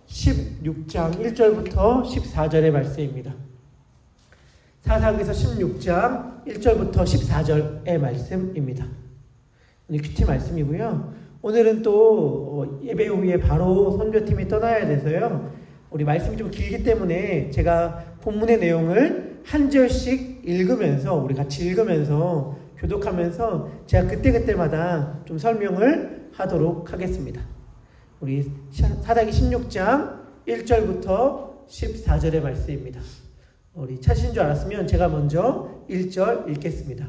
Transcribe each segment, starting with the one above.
16장 1절부터 14절의 말씀입니다. 사사기서 16장 1절부터 14절의 말씀입니다. 오늘 큐티 말씀이고요. 오늘은 또 예배 후에 바로 선교팀이 떠나야 돼서요. 우리 말씀이 좀 길기 때문에 제가 본문의 내용을 한 절씩 읽으면서 우리 같이 읽으면서 교독하면서 제가 그때그때마다 좀 설명을 하도록 하겠습니다. 우리 사사기 16장 1절부터 14절의 말씀입니다. 우리 찾으신 줄 알았으면 제가 먼저 1절 읽겠습니다.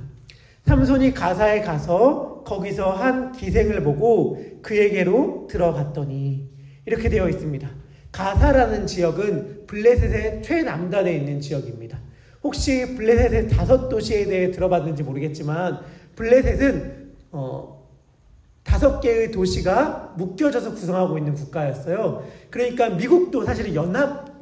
삼손이 가사에 가서 거기서 한 기생을 보고 그에게로 들어갔더니, 이렇게 되어 있습니다. 가사라는 지역은 블레셋의 최남단에 있는 지역입니다. 혹시 블레셋의 5도시에 대해 들어봤는지 모르겠지만 블레셋은 5개의 도시가 묶여져서 구성하고 있는 국가였어요. 그러니까 미국도 사실은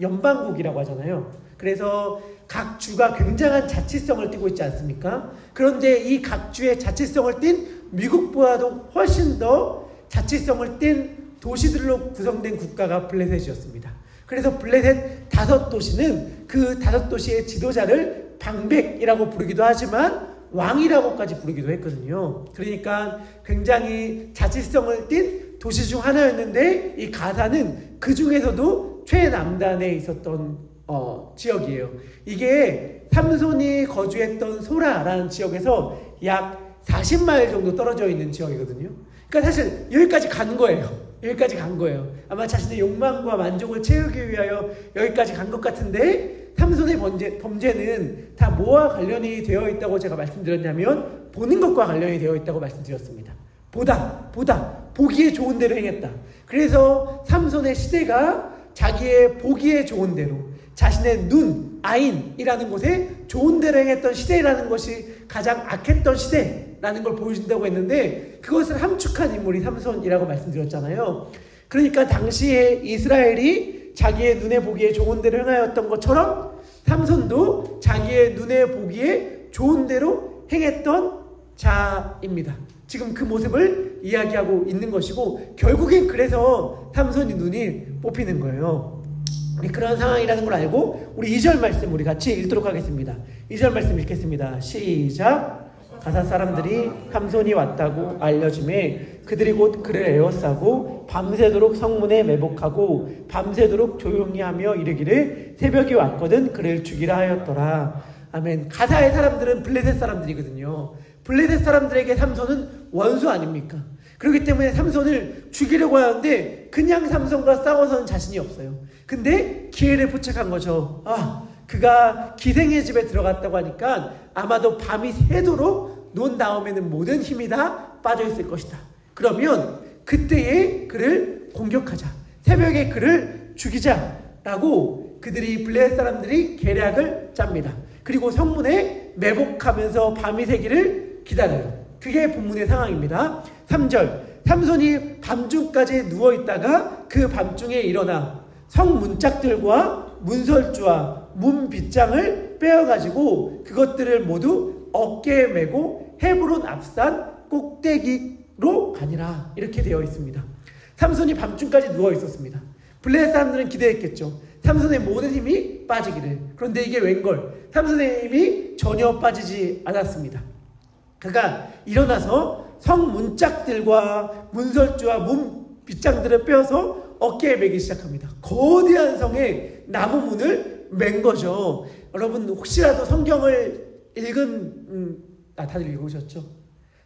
연방국이라고 하잖아요. 그래서 각 주가 굉장한 자치성을 띠고 있지 않습니까? 그런데 이 각 주의 자치성을 띤 미국보다도 훨씬 더 자치성을 띤 도시들로 구성된 국가가 블레셋이었습니다. 그래서 블레셋 5도시는 그 5도시의 지도자를 방백이라고 부르기도 하지만 왕이라고까지 부르기도 했거든요. 그러니까 굉장히 자치성을 띤 도시 중 하나였는데 이 가사는 그 중에서도 최남단에 있었던 지역이에요. 이게 삼손이 거주했던 소라라는 지역에서 약 40마일 정도 떨어져 있는 지역이거든요. 그러니까 사실 여기까지 간 거예요. 여기까지 간 거예요. 아마 자신의 욕망과 만족을 채우기 위하여 여기까지 간 것 같은데, 삼손의 범죄는 다 뭐와 관련이 되어 있다고 제가 말씀드렸냐면 보는 것과 관련이 되어 있다고 말씀드렸습니다. 보기에 좋은 대로 행했다. 그래서 삼손의 시대가 자기의 보기에 좋은 대로, 자신의 눈, 아인이라는 곳에 좋은 대로 행했던 시대라는 것이 가장 악했던 시대라는 걸 보여준다고 했는데, 그것을 함축한 인물이 삼손이라고 말씀드렸잖아요. 그러니까 당시에 이스라엘이 자기의 눈에 보기에 좋은 대로 행하였던 것처럼 삼손도 자기의 눈에 보기에 좋은 대로 행했던 자입니다. 지금 그 모습을 이야기하고 있는 것이고, 결국엔 그래서 삼손이 눈이 뽑히는 거예요. 우리 그런 상황이라는 걸 알고 우리 2절 말씀 우리 같이 읽도록 하겠습니다. 2절 말씀 읽겠습니다. 시작. 가사 사람들이 삼손이 왔다고 알려주매 그들이 곧 그를 에워싸고 밤새도록 성문에 매복하고 밤새도록 조용히 하며 이르기를 새벽이 왔거든 그를 죽이라 하였더라. 아멘. 가사의 사람들은 블레셋 사람들이거든요. 블레셋 사람들에게 삼손은 원수 아닙니까? 그렇기 때문에 삼손을 죽이려고 하는데 그냥 삼손과 싸워서는 자신이 없어요. 근데 기회를 포착한 거죠. 그가 기생의 집에 들어갔다고 하니까 아마도 밤이 새도록 논 다음에는 모든 힘이 다 빠져있을 것이다. 그러면 그때에 그를 공격하자. 새벽에 그를 죽이자라고 그들이 블레셋 사람들이 계략을 짭니다. 그리고 성문에 매복하면서 밤이 새기를 기다려요. 그게 본문의 상황입니다. 3절. 삼손이 밤중까지 누워있다가 그 밤중에 일어나 성문짝들과 문설주와 문빗장을 빼어가지고 그것들을 모두 어깨에 메고 헤브론 앞산 꼭대기로 가니라. 이렇게 되어 있습니다. 삼손이 밤중까지 누워있었습니다. 블레셋 사람들은 기대했겠죠. 삼손의 모든 힘이 빠지기를. 그런데 이게 웬걸, 삼손의 힘이 전혀 빠지지 않았습니다. 그가 일어나서 성문짝들과 문설주와 문빗장들을 빼어서 어깨에 매기 시작합니다. 거대한 성에 나무 문을 맨 거죠. 여러분 혹시라도 성경을 읽은 다들 읽으셨죠?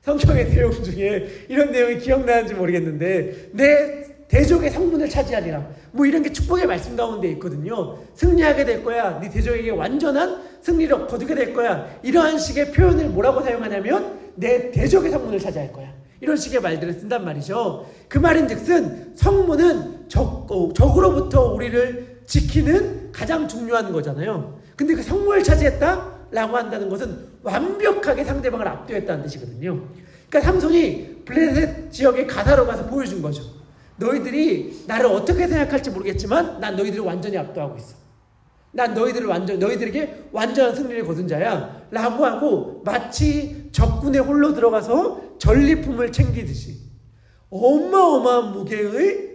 성경의 내용 중에 이런 내용이 기억나는지 모르겠는데, 내 대적의 성문을 차지하리라, 뭐 이런 게 축복의 말씀 가운데 있거든요. 승리하게 될 거야. 네 대적에게 완전한 승리를 거두게 될 거야. 이러한 식의 표현을 뭐라고 사용하냐면 내 대적의 성문을 차지할 거야. 이런 식의 말들을 쓴단 말이죠. 그 말인즉슨 성문은 적으로부터 우리를 지키는 가장 중요한 거잖아요. 근데 그 성문을 차지했다라고 한다는 것은 완벽하게 상대방을 압도했다는 뜻이거든요. 그러니까 삼손이 블레셋 지역의 가사로 가서 보여준 거죠. 너희들이 나를 어떻게 생각할지 모르겠지만 난 너희들을 완전히 압도하고 있어. 난 너희들에게 완전한 승리를 거둔 자야 라고 하고, 마치 적군에 홀로 들어가서 전리품을 챙기듯이 어마어마한 무게의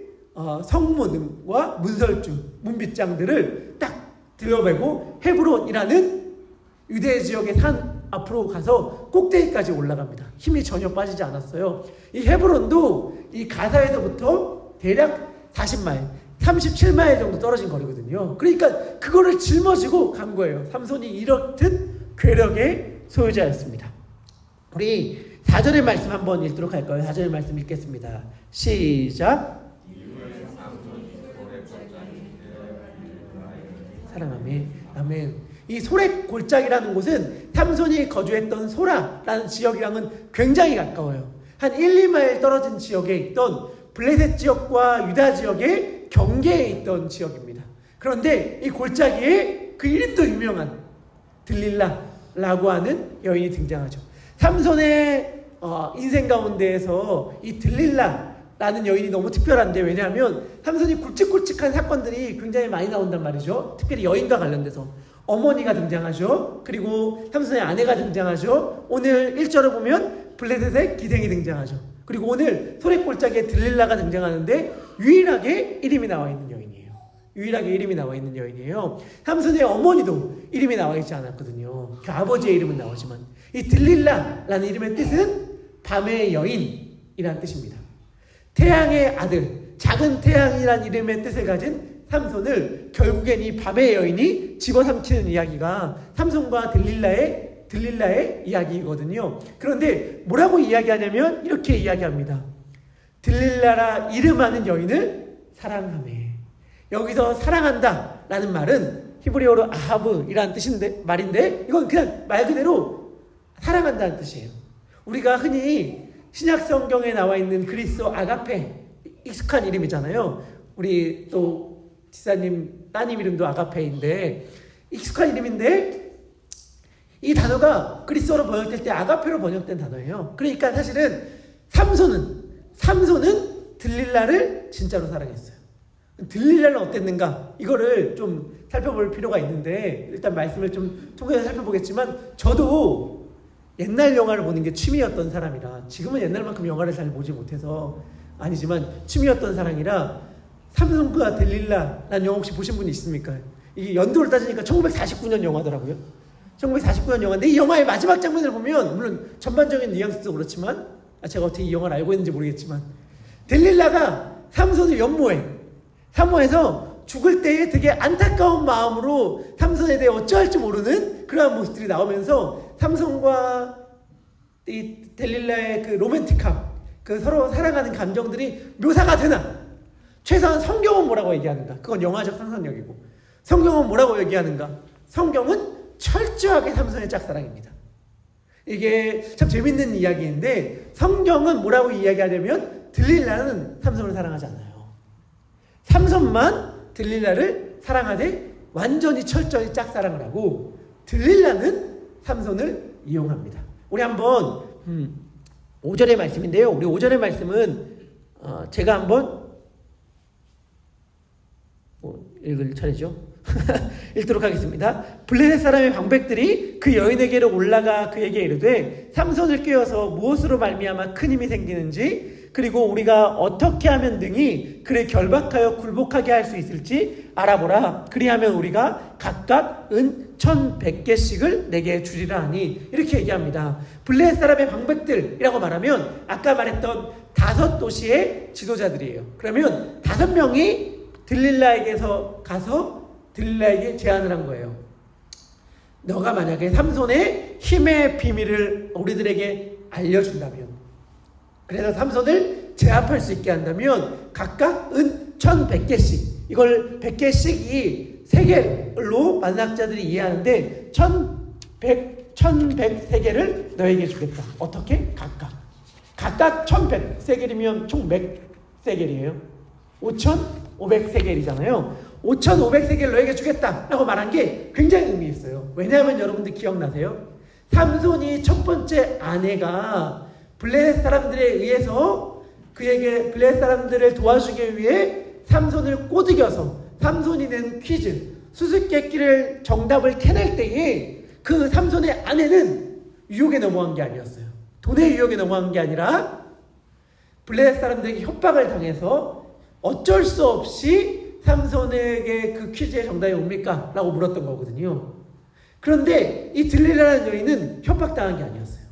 성문과 문설주, 문빗장들을 딱 들여매고 헤브론이라는 유대 지역의 산 앞으로 가서 꼭대기까지 올라갑니다. 힘이 전혀 빠지지 않았어요. 이 헤브론도 이 가사에서부터 대략 40마일, 37마일 정도 떨어진 거리거든요. 그러니까 그거를 짊어지고 간 거예요. 삼손이 이렇듯 괴력의 소유자였습니다. 우리 4절의 말씀 한번 읽도록 할까요? 4절의 말씀 읽겠습니다. 시작. 사랑하며 아멘. 이 소렉 골짜기라는 곳은 삼손이 거주했던 소라라는 지역이랑은 굉장히 가까워요. 한 1, 2마일 떨어진 지역에 있던 블레셋 지역과 유다 지역의 경계에 있던 지역입니다. 그런데 이 골짜기에 그 이름도 유명한 들릴라라고 하는 여인이 등장하죠. 삼손의 인생 가운데에서 이 들릴라라는 여인이 너무 특별한데, 왜냐하면 삼손이 굵직굵직한 사건들이 굉장히 많이 나온단 말이죠. 특별히 여인과 관련돼서 어머니가 등장하죠. 그리고 삼손의 아내가 등장하죠. 오늘 1절을 보면 블레셋의 기생이 등장하죠. 그리고 오늘 소렉골짜기에 들릴라가 등장하는데 유일하게 이름이 나와 있는 여인이에요. 유일하게 이름이 나와 있는 여인이에요. 삼손의 어머니도 이름이 나와 있지 않았거든요. 그 아버지의 이름은 나오지만 이 들릴라라는 이름의 뜻은 밤의 여인이라는 뜻입니다. 태양의 아들, 작은 태양이라는 이름의 뜻을 가진 삼손을 결국엔 이 밤의 여인이 집어삼키는 이야기가 삼손과 들릴라의 이야기거든요. 그런데 뭐라고 이야기하냐면 이렇게 이야기합니다. 들릴라라 이름하는 여인을 사랑하매. 여기서 사랑한다 라는 말은 히브리어로 아하브이라는 말인데 이건 그냥 말 그대로 사랑한다는 뜻이에요. 우리가 흔히 신약성경에 나와 있는 그리스도 아가페, 익숙한 이름이잖아요. 우리 또 지사님 따님 이름도 아가페인데 익숙한 이름인데 이 단어가 그리스어로 번역될 때 아가페로 번역된 단어예요. 그러니까 사실은 삼손은 들릴라를 진짜로 사랑했어요. 들릴라는 어땠는가? 이거를 좀 살펴볼 필요가 있는데 일단 말씀을 좀 통해서 살펴보겠지만 저도 옛날 영화를 보는 게 취미였던 사람이라, 지금은 옛날만큼 영화를 잘 보지 못해서 아니지만 취미였던 사람이라 삼손과 들릴라라는 영화 혹시 보신 분이 있습니까? 이게 연도를 따지니까 1949년 영화더라고요. 1949년 영화인데 이 영화의 마지막 장면을 보면 물론 전반적인 뉘앙스도 그렇지만 제가 어떻게 이 영화를 알고 있는지 모르겠지만 들릴라가 삼손을 사모해서 죽을 때에 되게 안타까운 마음으로 삼손에 대해 어찌할지 모르는 그러한 모습들이 나오면서 삼손과 이 들릴라의 그 로맨틱함, 그 서로 사랑하는 감정들이 묘사가 되나? 최소한 성경은 뭐라고 얘기하는가? 그건 영화적 상상력이고 성경은 뭐라고 얘기하는가? 성경은 철저하게 삼손의 짝사랑입니다. 이게 참 재밌는 이야기인데 성경은 뭐라고 이야기하냐면 들릴라는 삼손을 사랑하지 않아요. 삼손만 들릴라를 사랑하되 완전히 철저히 짝사랑을 하고 들릴라는 삼손을 이용합니다. 우리 한번 5절의 말씀인데요. 우리 5절의 말씀은 제가 한번 읽을 차례죠. 읽도록 하겠습니다. 블레셋 사람의 방백들이 그 여인에게로 올라가 그에게 이르되 삼손을 꿰어서 무엇으로 말미암아 큰 힘이 생기는지 그리고 우리가 어떻게 하면 등이 그를 결박하여 굴복하게 할 수 있을지 알아보라. 그리하면 우리가 각각 은 1,100개씩을 내게 주리라 하니 이렇게 얘기합니다. 블레셋 사람의 방백들이라고 말하면 아까 말했던 5도시의 지도자들이에요. 그러면 5명이 들릴라에게서 가서 들릴라에게 제안을 한 거예요. 너가 만약에 삼손의 힘의 비밀을 우리들에게 알려준다면, 그래서 삼손을 제압할 수 있게 한다면 각각 은 1,100개씩, 이걸 100개씩이 세겔로 만학자들이 이해하는데 1,100세겔을 너에게 주겠다. 어떻게? 각각 1,100세겔이면 총 몇 세겔이에요? 5,500세겔이잖아요. 5,500세겔 너에게 주겠다라고 말한 게 굉장히 의미 있어요. 왜냐하면 여러분들 기억나세요? 삼손이 첫 번째 아내가 블레셋 사람들에 의해서 그에게 블레셋 사람들을 도와주기 위해 삼손을 꼬드겨서 삼손이 낸 퀴즈, 수수께끼를 정답을 캐낼 때에 그 삼손의 아내는 유혹에 넘어간 게 아니었어요. 돈의 유혹에 넘어간 게 아니라 블레셋 사람들에게 협박을 당해서 어쩔 수 없이 삼손에게 그 퀴즈의 정답이 뭡니까? 라고 물었던 거거든요. 그런데 이 들릴라라는 여인은 협박당한 게 아니었어요.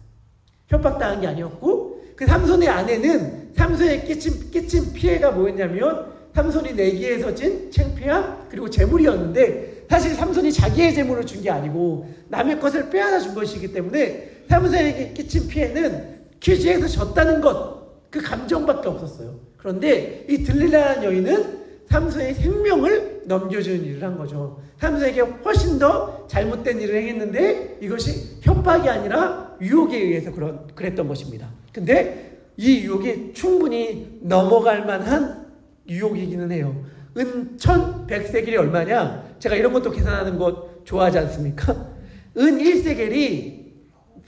협박당한 게 아니었고, 그 삼손의 아내는 삼손에 끼친 피해가 뭐였냐면 삼손이 내기에서 진 창피함 그리고 재물이었는데, 사실 삼손이 자기의 재물을 준 게 아니고 남의 것을 빼앗아 준 것이기 때문에 삼손에게 끼친 피해는 퀴즈에서 졌다는 것, 그 감정밖에 없었어요. 그런데 이 들릴라라는 여인은 삼손의 생명을 넘겨주는 일을 한 거죠. 삼손에게 훨씬 더 잘못된 일을 행했는데 이것이 협박이 아니라 유혹에 의해서 그랬던 것입니다. 근데 이 유혹이 충분히 넘어갈 만한 유혹이기는 해요. 은 1100세겔이 얼마냐? 제가 이런 것도 계산하는 것 좋아하지 않습니까? 은 1세겔이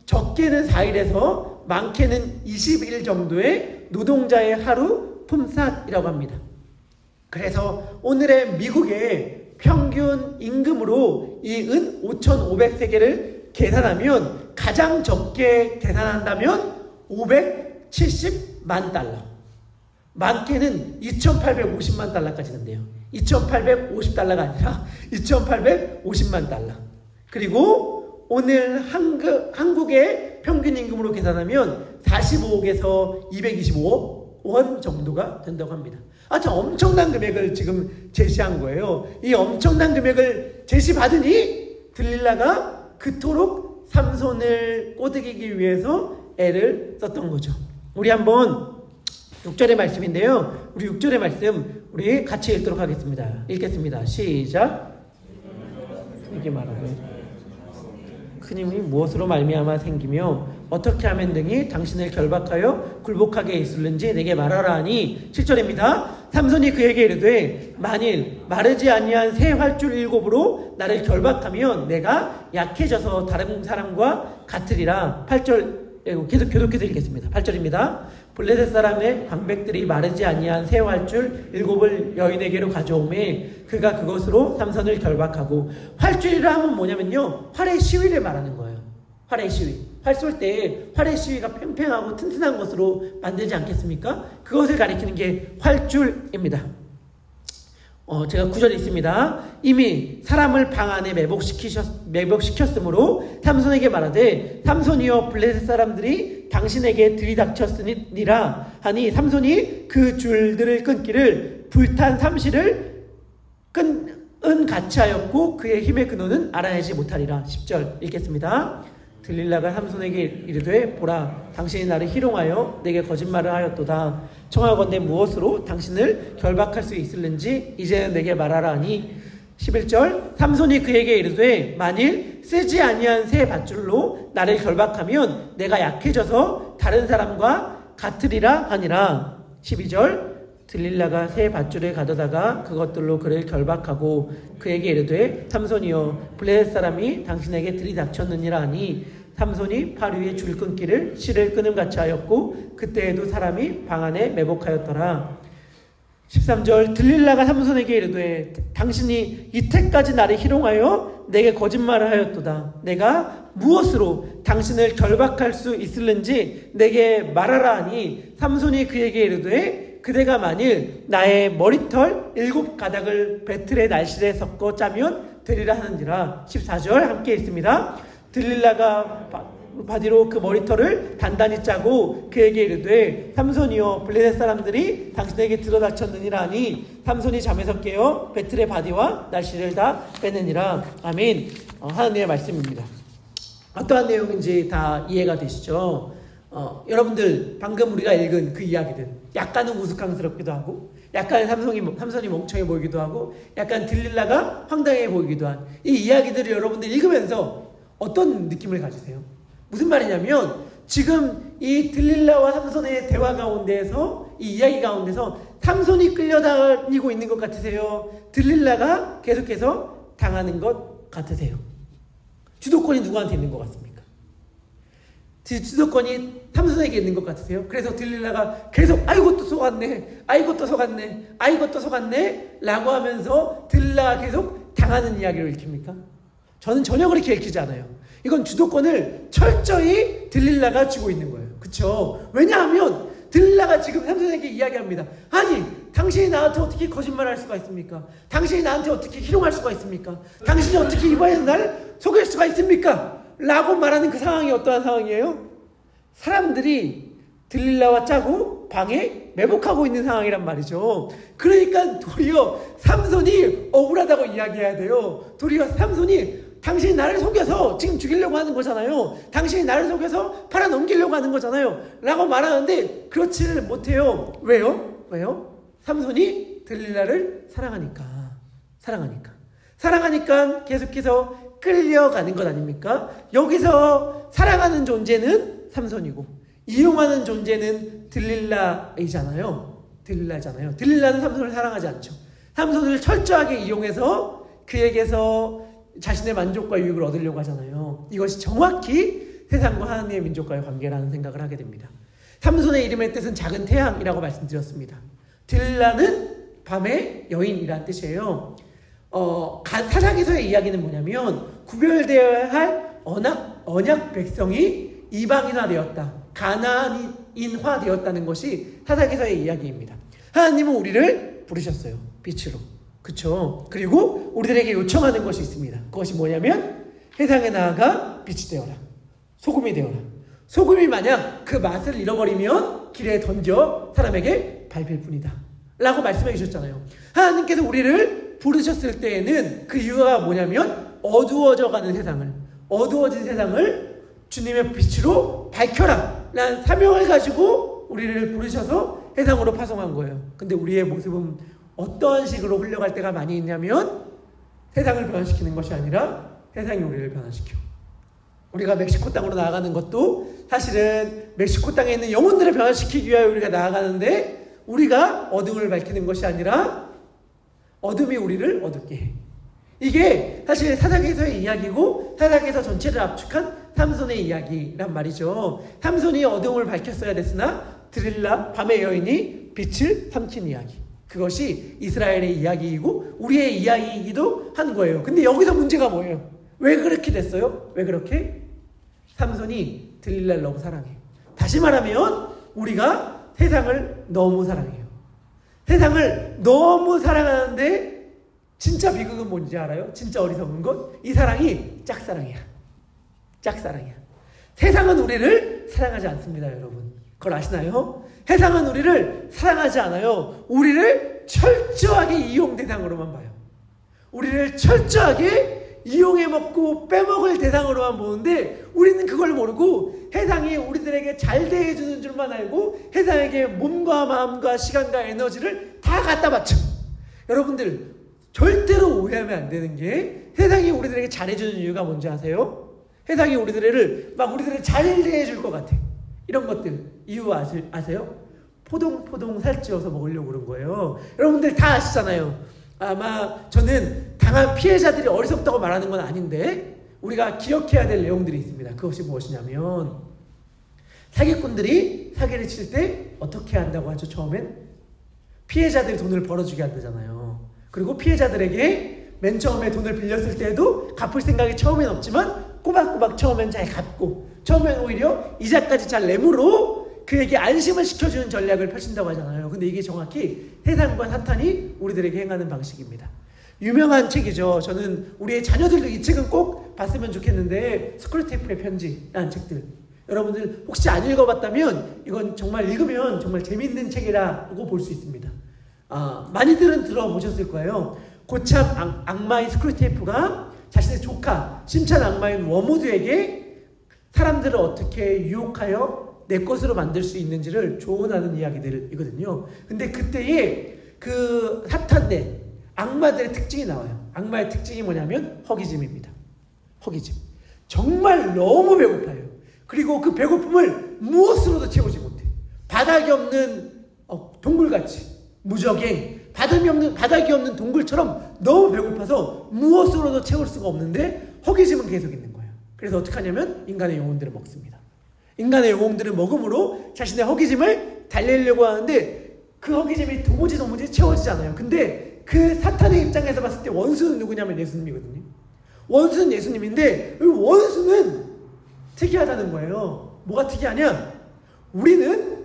적게는 4일에서 많게는 20일 정도의 노동자의 하루 품삯이라고 합니다. 그래서 오늘의 미국의 평균 임금으로 이 은 5,500세겔을 계산하면, 가장 적게 계산한다면 570만 달러, 많게는 2,850만 달러까지 된대요. 2,850달러가 아니라 2,850만 달러. 그리고 오늘 한국의 평균 임금으로 계산하면 45억에서 225억 원 정도가 된다고 합니다. 참 엄청난 금액을 지금 제시한 거예요. 이 엄청난 금액을 제시받으니 들릴라가 그토록 삼손을 꼬드기기 위해서 애를 썼던 거죠. 우리 한번 6절의 말씀인데요. 우리 6절의 말씀 우리 같이 읽도록 하겠습니다. 읽겠습니다. 시작. 이게 말하고요. 큰 힘이 무엇으로 말미암아 생기며 어떻게 하면 등이 당신을 결박하여 굴복하게 있을는지 내게 말하라 하니, 7절입니다. 삼손이 그에게 이르되 만일 마르지 아니한 새 활줄 7으로 나를 결박하면 내가 약해져서 다른 사람과 같으리라. 8절 계속 교독해서 읽겠습니다. 8절입니다. 블레셋 사람의 방백들이 마르지 아니한 새 활줄 7을 여인에게로 가져오매 그가 그것으로 삼손을 결박하고, 활줄이라 하면 뭐냐면요, 활의 시위를 말하는 거예요. 활의 시위. 활 쏠 때 활의 시위가 팽팽하고 튼튼한 것으로 만들지 않겠습니까? 그것을 가리키는 게 활줄입니다. 제가 9절에 있습니다. 이미 사람을 방 안에 매복시켰으므로 삼손에게 말하되 삼손이여 블레셋 사람들이 당신에게 들이닥쳤으니라 하니, 삼손이 그 줄들을 끊기를 불탄 삼시를 끈은 같이 하였고 그의 힘의 근원은 알아내지 못하리라. 10절 읽겠습니다. 들릴라가 삼손에게 이르되 보라, 당신이 나를 희롱하여 내게 거짓말을 하였도다. 청하건대 무엇으로 당신을 결박할 수 있을는지 이제는 내게 말하라 하니, 11절 삼손이 그에게 이르되 만일 쓰지 아니한 새 밧줄로 나를 결박하면 내가 약해져서 다른 사람과 같으리라 하니라. 12절 들릴라가 새 밧줄을 가져다가 그것들로 그를 결박하고 그에게 이르되 삼손이여 블레셋 사람이 당신에게 들이닥쳤느니라 하니, 삼손이 팔 위에 줄 끊기를 실을 끊음같이 하였고 그때에도 사람이 방 안에 매복하였더라. 13절 들릴라가 삼손에게 이르되 당신이 이때까지 나를 희롱하여 내게 거짓말을 하였도다. 내가 무엇으로 당신을 결박할 수 있을는지 내게 말하라 하니, 삼손이 그에게 이르되 그대가 만일 나의 머리털 7가닥을 배틀의 날실에 섞어 짜면 되리라 하는지라. 14절 함께 읽습니다. 들릴라가 바디로 그 머리털을 단단히 짜고 그에게 이르되 삼손이여 블레셋 사람들이 당신에게 들어닥쳤느니라 하니, 삼손이 잠에서 깨어 배틀의 바디와 날씨를 다 빼느니라. 아멘. 하나님의 말씀입니다. 어떠한 내용인지 다 이해가 되시죠? 여러분들 방금 우리가 읽은 그 이야기들 약간은 우스꽝스럽기도 하고, 약간 삼손이 멍청해 보이기도 하고, 약간 들릴라가 황당해 보이기도 한 이 이야기들을 여러분들 읽으면서 어떤 느낌을 가지세요? 무슨 말이냐면, 지금 이 들릴라와 삼손의 대화 가운데에서, 이 이야기 가운데서 삼손이 끌려다니고 있는 것 같으세요? 들릴라가 계속해서 당하는 것 같으세요? 주도권이 누구한테 있는 것 같습니까? 주도권이 삼손에게 있는 것 같으세요? 그래서 들릴라가 계속 아이고 또 속았네, 아이고 또 속았네, 아이고 또 속았네 라고 하면서 들릴라가 계속 당하는 이야기를 읽힙니까? 저는 전혀 그렇게 읽히지 않아요. 이건 주도권을 철저히 들릴라가 쥐고 있는 거예요. 그렇죠? 왜냐하면 들릴라가 지금 삼손에게 이야기합니다. 아니, 당신이 나한테 어떻게 거짓말할 수가 있습니까? 당신이 나한테 어떻게 희롱할 수가 있습니까? 당신이 어떻게 이번에는 나를 속일 수가 있습니까? 라고 말하는 그 상황이 어떠한 상황이에요? 사람들이 들릴라와 짜고 방에 매복하고 있는 상황이란 말이죠. 그러니까 도리어 삼손이 억울하다고 이야기해야 돼요. 도리어 삼손이 당신이 나를 속여서 지금 죽이려고 하는 거잖아요. 당신이 나를 속여서 팔아넘기려고 하는 거잖아요. 라고 말하는데 그렇지를 못해요. 왜요? 삼손이 들릴라를 사랑하니까 계속해서 끌려가는 것 아닙니까? 여기서 사랑하는 존재는 삼손이고 이용하는 존재는 들릴라잖아요. 들릴라는 삼손을 사랑하지 않죠. 삼손을 철저하게 이용해서 그에게서 자신의 만족과 유익을 얻으려고 하잖아요. 이것이 정확히 세상과 하나님의 민족과의 관계라는 생각을 하게 됩니다. 삼손의 이름의 뜻은 작은 태양이라고 말씀드렸습니다. 들릴라는 밤의 여인이라는 뜻이에요. 사사기서의 이야기는 뭐냐면 구별되어야 할 언약 백성이 이방인화되었다. 가나안인화되었다는 것이 사사기서의 이야기입니다. 하나님은 우리를 부르셨어요. 빛으로. 그쵸? 그리고 우리들에게 요청하는 것이 있습니다. 그것이 뭐냐면 세상에 나아가 빛이 되어라. 소금이 되어라. 소금이 만약 그 맛을 잃어버리면 길에 던져 사람에게 밟힐 뿐이다. 라고 말씀해 주셨잖아요. 하나님께서 우리를 부르셨을 때에는 그 이유가 뭐냐면 어두워진 세상을 주님의 빛으로 밝혀라 라는 사명을 가지고 우리를 부르셔서 세상으로 파송한 거예요. 근데 우리의 모습은 어떤 식으로 흘러갈 때가 많이 있냐면 세상을 변화시키는 것이 아니라 세상이 우리를 변화시켜. 우리가 멕시코 땅으로 나아가는 것도 사실은 멕시코 땅에 있는 영혼들을 변화시키기 위하여 우리가 나아가는데 우리가 어둠을 밝히는 것이 아니라 어둠이 우리를 어둡게 해. 이게 사실 사사기서의 이야기고 사사기서 전체를 압축한 삼손의 이야기란 말이죠. 삼손이 어둠을 밝혔어야 됐으나 들릴라 밤의 여인이 빛을 삼킨 이야기. 그것이 이스라엘의 이야기이고 우리의 이야기이기도 한 거예요. 근데 여기서 문제가 뭐예요? 왜 그렇게 됐어요? 왜 그렇게? 삼손이 들릴라를 너무 사랑해요. 다시 말하면 우리가 세상을 너무 사랑해요. 세상을 너무 사랑하는데 진짜 비극은 뭔지 알아요? 진짜 어리석은 것? 이 사랑이 짝사랑이야. 세상은 우리를 사랑하지 않습니다, 여러분. 그걸 아시나요? 세상은 우리를 사랑하지 않아요. 우리를 철저하게 이용 대상으로만 봐요. 우리를 철저하게 이용해 먹고 빼먹을 대상으로만 보는데 우리는 그걸 모르고 세상이 우리들에게 잘 대해주는 줄만 알고 세상에게 몸과 마음과 시간과 에너지를 다 갖다 바쳐. 여러분들 절대로 오해하면 안 되는 게 세상이 우리들에게 잘해주는 이유가 뭔지 아세요? 세상이 우리들을 잘 대해줄 것 같아. 이런 것들 이유 아세요? 포동포동 살찌워서 먹으려고 그런 거예요. 여러분들 다 아시잖아요. 아마 저는 당한 피해자들이 어리석다고 말하는 건 아닌데 우리가 기억해야 될 내용들이 있습니다. 그것이 무엇이냐면 사기꾼들이 사기를 칠 때 어떻게 한다고 하죠? 처음엔 피해자들이 돈을 벌어주게 한다잖아요. 그리고 피해자들에게 맨 처음에 돈을 빌렸을 때도 갚을 생각이 처음엔 없지만 꼬박꼬박 처음엔 잘 갚고 처음엔 오히려 이자까지 잘 내므로 그에게 안심을 시켜주는 전략을 펼친다고 하잖아요. 근데 이게 정확히 세상과 사탄이 우리들에게 행하는 방식입니다. 유명한 책이죠. 저는 우리의 자녀들도 이 책은 꼭 봤으면 좋겠는데 스크루테이프의 편지라는 책들. 여러분들 혹시 안 읽어봤다면 이건 정말 읽으면 정말 재밌는 책이라고 볼 수 있습니다. 많이들은 들어보셨을 거예요. 고참 악마인 스크루테이프가 자신의 조카 심찬 악마인 워무드에게 사람들을 어떻게 유혹하여 내 것으로 만들 수 있는지를 조언하는 이야기들이거든요. 근데 그때에 그 사탄의 악마들의 특징이 나와요. 악마의 특징이 뭐냐면 허기짐입니다. 허기짐. 정말 너무 배고파요. 그리고 그 배고픔을 무엇으로도 채우지 못해. 바닥이 없는 동굴같이 무적행 바닥이 없는 동굴처럼 너무 배고파서 무엇으로도 채울 수가 없는데 허기짐은 계속 있는 거예요. 그래서 어떻게 하냐면 인간의 영혼들을 먹습니다. 인간의 영혼들을 먹음으로 자신의 허기짐을 달래려고 하는데 그 허기짐이 도무지 채워지지 않아요. 근데 그 사탄의 입장에서 봤을 때 원수는 누구냐면 예수님이거든요. 원수는 예수님인데 원수는 특이하다는 거예요. 뭐가 특이하냐? 우리는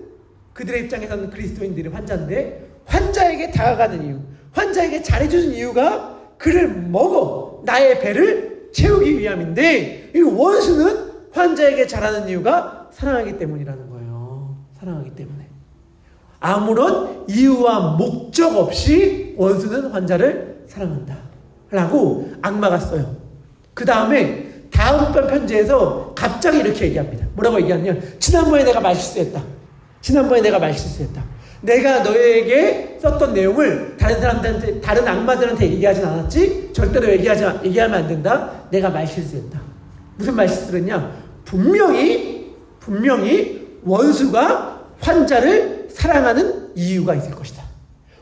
그들의 입장에서는 그리스도인들이 환자인데 환자에게 다가가는 이유, 환자에게 잘해주는 이유가 그를 먹어 나의 배를 채우기 위함인데, 이 원수는 환자에게 잘하는 이유가 사랑하기 때문이라는 거예요. 사랑하기 때문에. 아무런 이유와 목적 없이 원수는 환자를 사랑한다 라고 악마가 써요. 그 다음에 다음번 편지에서 갑자기 이렇게 얘기합니다. 뭐라고 얘기하냐면, 지난번에 내가 말실수했다. 지난번에 내가 말실수했다. 내가 너에게 썼던 내용을 다른 사람들한테, 다른 악마들한테 얘기하진 않았지? 절대로 얘기하면 안 된다. 내가 말실수했다. 무슨 말실수를 했냐? 분명히 원수가 환자를 사랑하는 이유가 있을 것이다.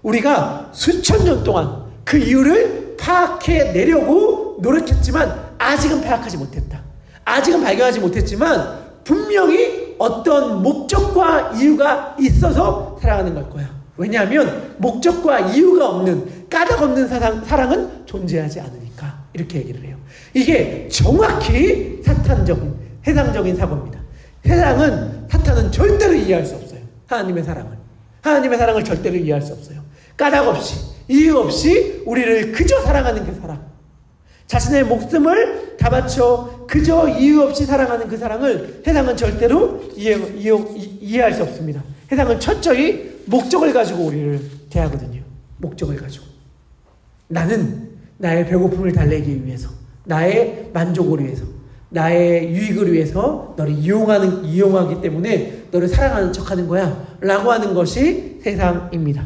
우리가 수천 년 동안 그 이유를 파악해내려고 노력했지만 아직은 파악하지 못했다. 아직은 발견하지 못했지만 분명히 어떤 목적과 이유가 있어서 사랑하는 걸 거야. 왜냐하면 목적과 이유가 없는, 까닭 없는 사랑은 존재하지 않으니까. 이렇게 얘기를 해요. 이게 정확히 사탄적인, 세상적인 사고입니다. 사탄은 절대로 이해할 수 없어요. 하나님의 사랑을 절대로 이해할 수 없어요. 까닭 없이, 이유 없이 우리를 그저 사랑하는 그 사랑, 자신의 목숨을 다 바쳐 그저 이유 없이 사랑하는 그 사랑을 세상은 절대로 이해할 수 없습니다. 세상은 철저히 목적을 가지고 우리를 대하거든요. 목적을 가지고. 나는 나의 배고픔을 달래기 위해서, 나의 만족을 위해서, 나의 유익을 위해서 너를 이용하기 때문에 너를 사랑하는 척하는 거야 라고 하는 것이 세상입니다.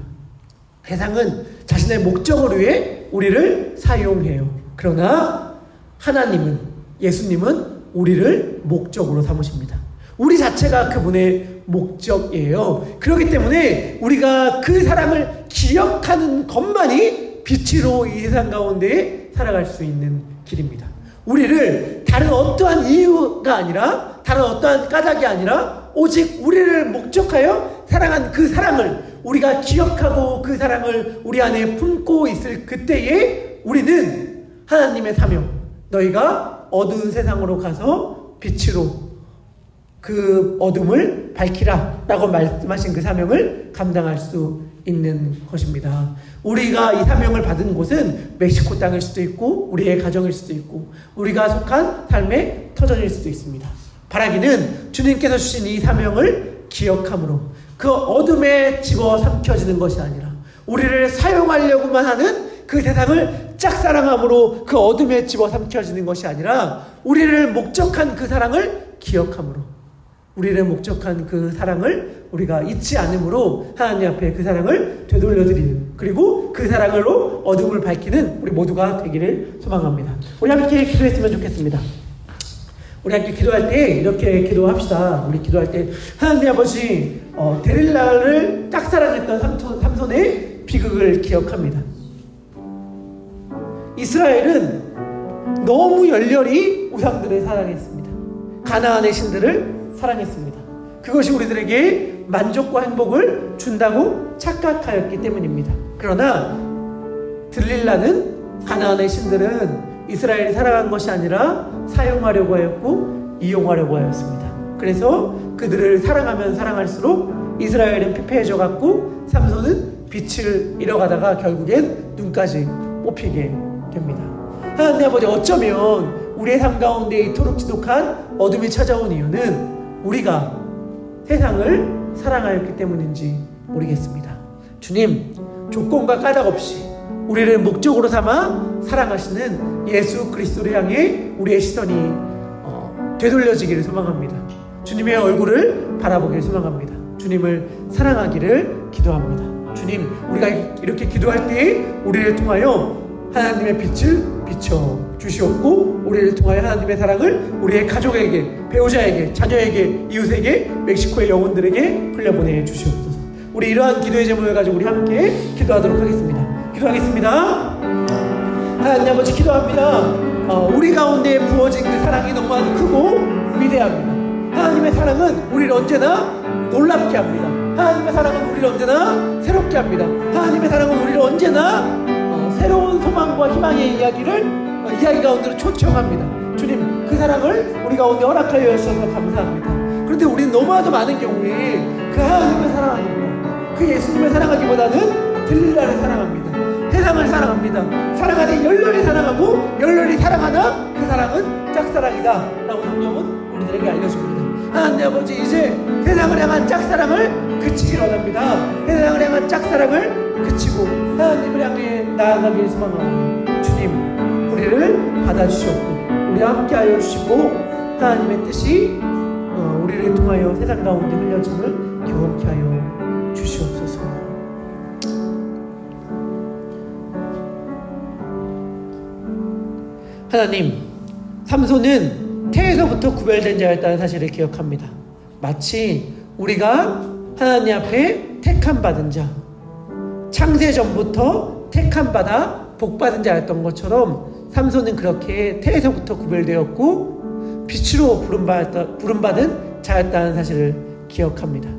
세상은 자신의 목적을 위해 우리를 사용해요. 그러나 하나님은, 예수님은 우리를 목적으로 삼으십니다. 우리 자체가 그분의 목적이에요. 그렇기 때문에 우리가 그 사랑을 기억하는 것만이 빛으로 이 세상 가운데 살아갈 수 있는 길입니다. 우리를 다른 어떠한 이유가 아니라, 다른 어떠한 까닭이 아니라 오직 우리를 목적하여 사랑한 그 사랑을 우리가 기억하고 그 사랑을 우리 안에 품고 있을 그때에 우리는 하나님의 사명, 너희가 어두운 세상으로 가서 빛으로 그 어둠을 밝히라 라고 말씀하신 그 사명을 감당할 수 있는 것입니다. 우리가 이 사명을 받은 곳은 멕시코 땅일 수도 있고 우리의 가정일 수도 있고 우리가 속한 삶의 터전일 수도 있습니다. 바라기는 주님께서 주신 이 사명을 기억함으로 그 어둠에 집어삼켜지는 것이 아니라 우리를 사용하려고만 하는 그 세상을 짝사랑함으로 그 어둠에 집어삼켜지는 것이 아니라 우리를 목적한 그 사랑을 기억함으로, 우리를 목적한 그 사랑을 우리가 잊지 않음으로 하나님 앞에 그 사랑을 되돌려드리는, 그리고 그 사랑으로 어둠을 밝히는 우리 모두가 되기를 소망합니다. 우리 함께 기도했으면 좋겠습니다. 우리 함께 기도할 때 이렇게 기도합시다. 우리 기도할 때 하나님 아버지, 데릴라를 짝사랑했던 삼손의 비극을 기억합니다. 이스라엘은 너무 열렬히 우상들을 사랑했습니다. 가나안의 신들을 사랑했습니다. 그것이 우리들에게 만족과 행복을 준다고 착각하였기 때문입니다. 그러나 들릴라는 가나안의 신들은 이스라엘이 사랑한 것이 아니라 사용하려고 하였고 이용하려고 하였습니다. 그래서 그들을 사랑하면 사랑할수록 이스라엘은 피폐해져 갔고 삼손은 빛을 잃어가다가 결국엔 눈까지 뽑히게 됩니다. 하나님 아버지, 어쩌면 우리의 삶 가운데 이토록 지독한 어둠이 찾아온 이유는 우리가 세상을 사랑하였기 때문인지 모르겠습니다. 주님, 조건과 까닭 없이 우리를 목적으로 삼아 사랑하시는 예수 그리스도를 향해 우리의 시선이 되돌려지기를 소망합니다. 주님의 얼굴을 바라보기를 소망합니다. 주님을 사랑하기를 기도합니다. 주님, 우리가 이렇게 기도할 때 우리를 통하여 하나님의 빛을 비춰 주시옵고 우리를 통하여 하나님의 사랑을 우리의 가족에게, 배우자에게, 자녀에게, 이웃에게, 멕시코의 영혼들에게 흘려보내 주시옵소서. 우리 이러한 기도의 제목을 가지고 우리 함께 기도하도록 하겠습니다. 기도하겠습니다. 하나님 아버지, 기도합니다. 우리 가운데 부어진 그 사랑이 너무나도 크고 위대합니다. 하나님의 사랑은 우리를 언제나 놀랍게 합니다. 하나님의 사랑은 우리를 언제나 새롭게 합니다. 하나님의 사랑은 우리를 언제나 새로운 소망과 희망의 이야기 가운데로 초청합니다. 주님, 그 사랑을 우리 가운데 허락하여 주셔서 감사합니다. 그런데 우리는 너무나도 많은 경우에 그 하나님을 사랑합니다. 그 예수님을 사랑하기보다는 들릴라를 사랑합니다. 세상을 사랑합니다. 사랑하되 열렬히 사랑하고 열렬히 사랑하나 그 사랑은 짝사랑이다 라고 성경은 우리들에게 알려줍니다. 하나님 아버지, 이제 세상을 향한 짝사랑을 그치길 원합니다. 세상을 향한 짝사랑을 그치고 하나님을 향해 나아가길 소망하오니 주님, 우리를 받아주시옵고 우리와 함께하여 주시고 하나님의 뜻이 우리를 통하여 세상 가운데 흘려짐을 경험케 하여 주시옵소서. 하나님, 삼손은 태에서부터 구별된 자였다는 사실을 기억합니다. 마치 우리가 하나님 앞에 택함받은 자, 창세 전부터 택함받아 복받은 자였던 것처럼 삼손은 그렇게 태에서부터 구별되었고 빛으로 부름받은 자였다는 사실을 기억합니다.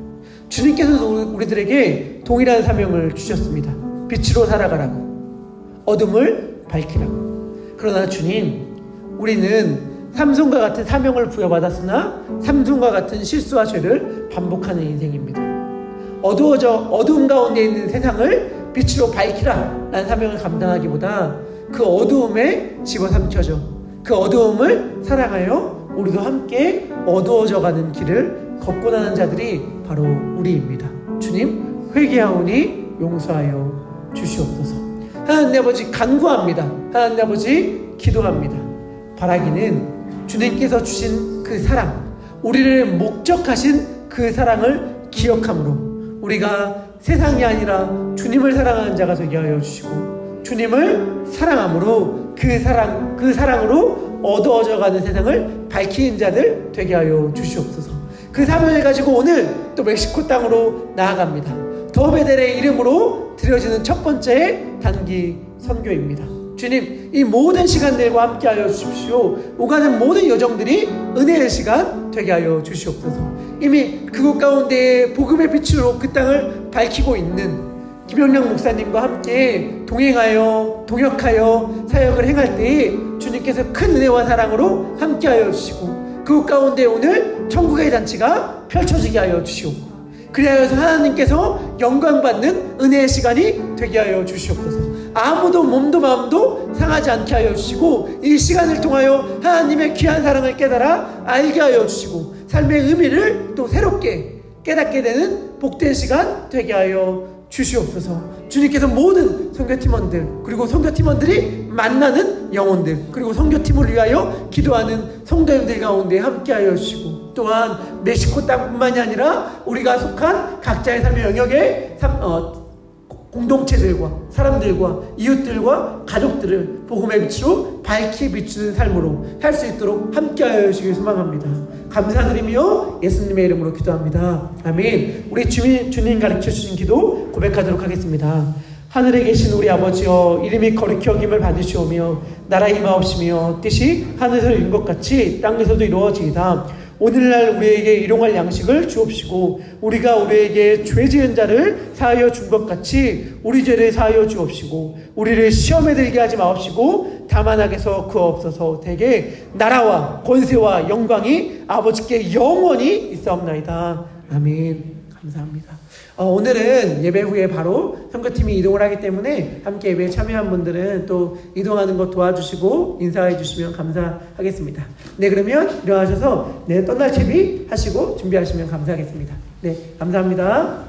주님께서도 우리들에게 동일한 사명을 주셨습니다. 빛으로 살아가라고, 어둠을 밝히라고. 그러나 주님, 우리는 삼손과 같은 사명을 부여받았으나 삼손과 같은 실수와 죄를 반복하는 인생입니다. 어두움 가운데 있는 세상을 빛으로 밝히라 라는 사명을 감당하기보다 그 어두움에 집어삼켜져 그 어두움을 사랑하여 우리도 함께 어두워져가는 길을 걷고 나는 자들이 바로 우리입니다. 주님, 회개하오니 용서하여 주시옵소서. 하나님 아버지, 간구합니다. 하나님 아버지, 기도합니다. 바라기는 주님께서 주신 그 사랑, 우리를 목적하신 그 사랑을 기억함으로 우리가 세상이 아니라 주님을 사랑하는 자가 되게 하여 주시고 주님을 사랑함으로 그 사랑으로 어두워져가는 세상을 밝히는 자들 되게 하여 주시옵소서. 그 사명을 가지고 오늘 또 멕시코 땅으로 나아갑니다. 더베델의 이름으로 드려지는 첫 번째 단기 선교입니다. 주님, 이 모든 시간들과 함께 하여 주십시오. 오가는 모든 여정들이 은혜의 시간 되게 하여 주시옵소서. 이미 그곳 가운데 복음의 빛으로 그 땅을 밝히고 있는 김영량 목사님과 함께 동역하여 사역을 행할 때에 주님께서 큰 은혜와 사랑으로 함께 하여 주시고 그곳 가운데 오늘 천국의 잔치가 펼쳐지게 하여 주시옵고 그리하여서 하나님께서 영광받는 은혜의 시간이 되게 하여 주시옵소서. 아무도 몸도 마음도 상하지 않게 하여 주시고 이 시간을 통하여 하나님의 귀한 사랑을 깨달아 알게 하여 주시고 삶의 의미를 또 새롭게 깨닫게 되는 복된 시간 되게 하여 주시옵소서. 주님께서 모든 선교팀원들 그리고 선교팀원들이 만나는 영혼들 그리고 선교팀을 위하여 기도하는 성도님들 가운데 함께하여 주시고 또한 멕시코 땅뿐만이 아니라 우리가 속한 각자의 삶의 영역에 공동체들과 사람들과 이웃들과 가족들을 복음의 빛으로 밝히 비추는 삶으로 할 수 있도록 함께하여 주시길 소망합니다. 감사드리며 예수님의 이름으로 기도합니다. 아멘. 우리 주님 가르쳐주신 기도 고백하도록 하겠습니다. 하늘에 계신 우리 아버지여, 이름이 거룩히 여김을 받으시오며 나라 임하옵시며 뜻이 하늘에서 이룬 것 같이 땅에서도 이루어지이다. 오늘날 우리에게 일용할 양식을 주옵시고 우리가 우리에게 죄 지은 자를 사하여 준 것 같이 우리 죄를 사하여 주옵시고 우리를 시험에 들게 하지 마옵시고 다만 악에서 구하옵소서. 대개 나라와 권세와 영광이 아버지께 영원히 있사옵나이다. 아멘. 감사합니다. 오늘은 예배 후에 바로 선교팀이 이동을 하기 때문에 함께 예배에 참여한 분들은 또 이동하는 것 도와주시고 인사해 주시면 감사하겠습니다. 네, 그러면 일어나셔서 떠날 준비 하시고 준비하시면 감사하겠습니다. 네, 감사합니다.